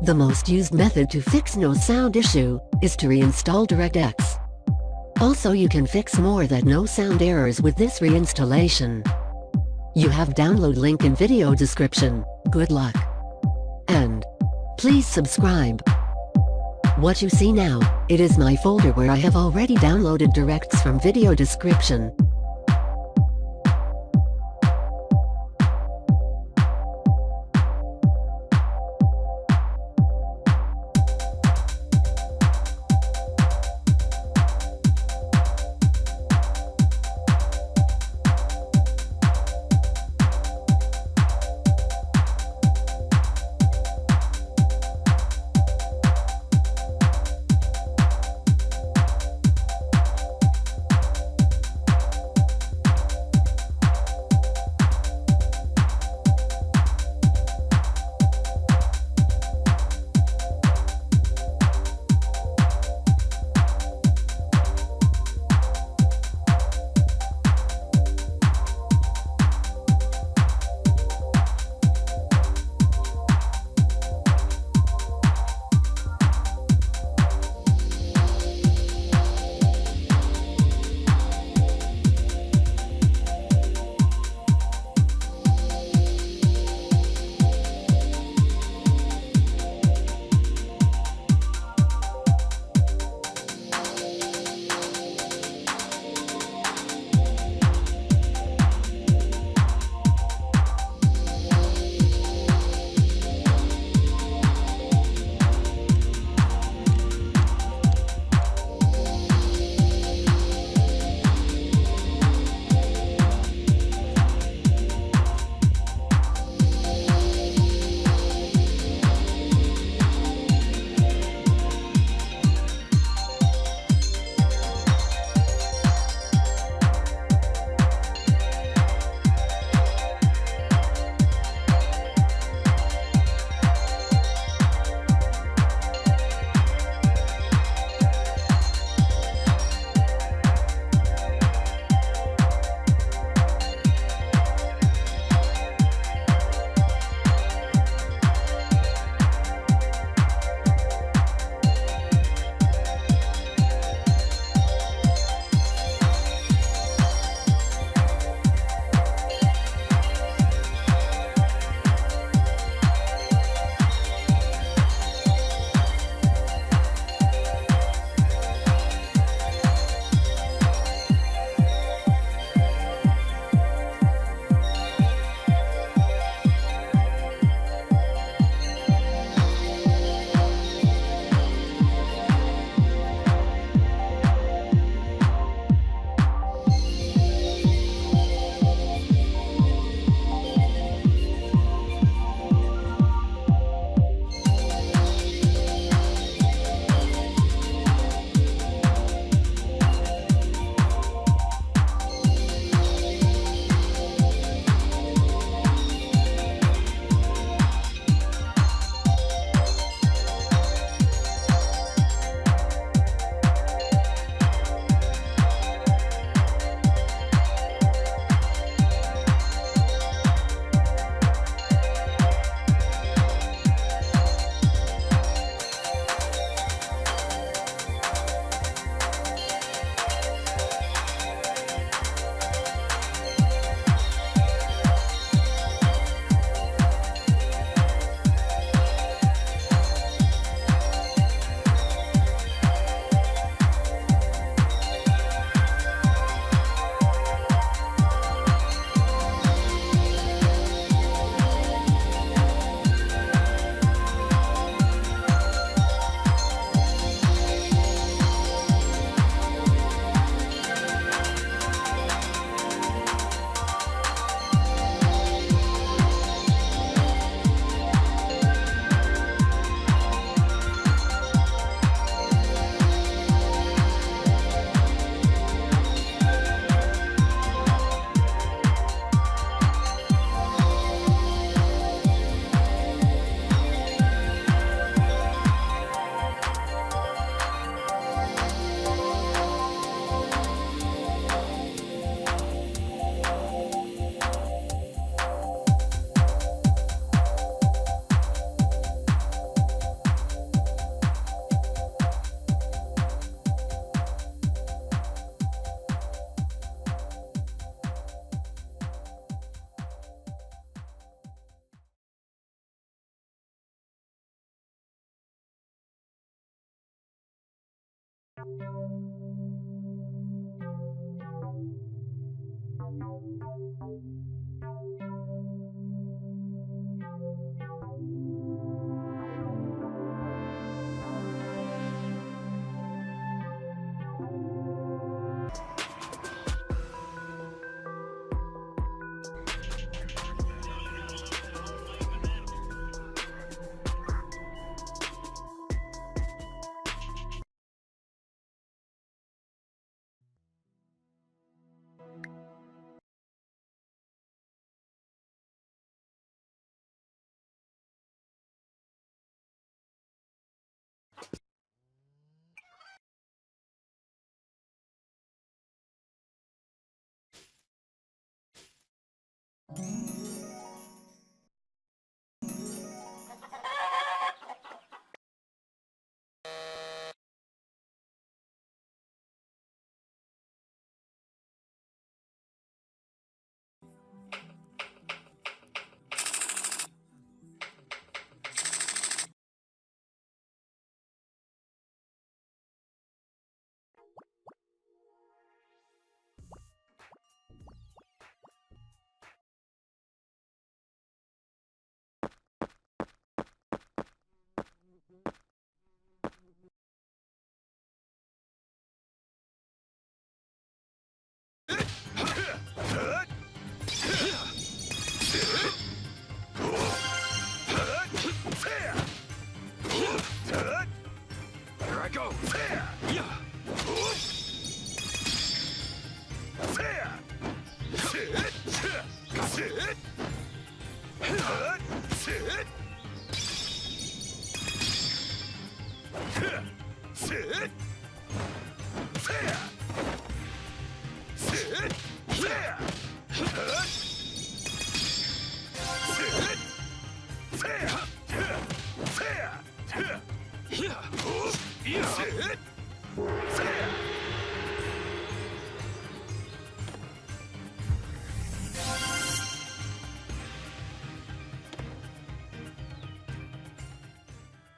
The most used method to fix no sound issue is to reinstall DirectX. Also, you can fix more than no sound errors with this reinstallation. You have download link in video description. Good luck. And please subscribe. What you see now, it is my folder where I have already downloaded DirectX from video description.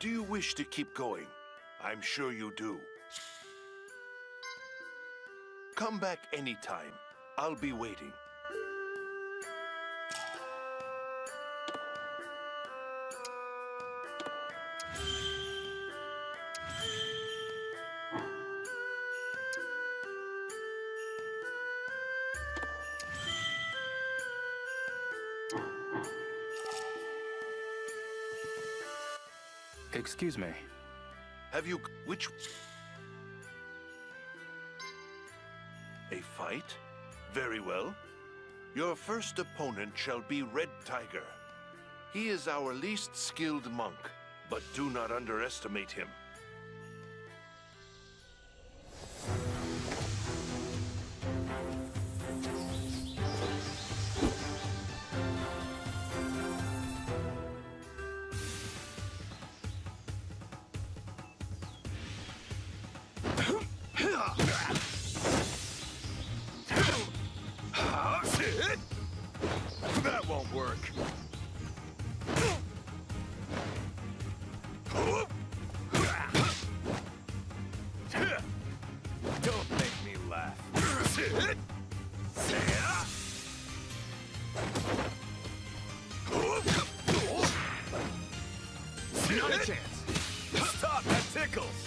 Do you wish to keep going? I'm sure you do. Come back anytime. I'll be waiting. Excuse me. Have you... which... A fight? Very well. Your first opponent shall be Red Tiger. He is our least skilled monk, but do not underestimate him. That won't work. Don't make me laugh. Not a chance. Stop, that tickles.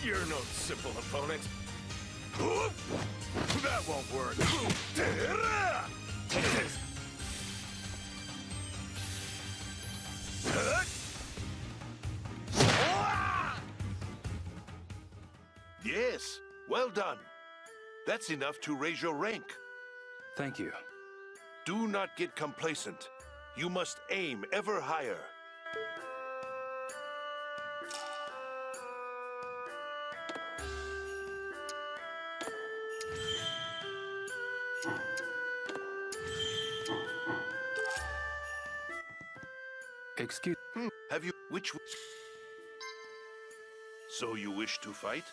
You're no simple opponent. That won't work. Yes, well done. That's enough to raise your rank. Thank you. Do not get complacent. You must aim ever higher. Excuse... Have you... which... So you wish to fight?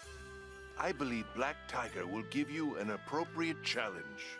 I believe Black Tiger will give you an appropriate challenge.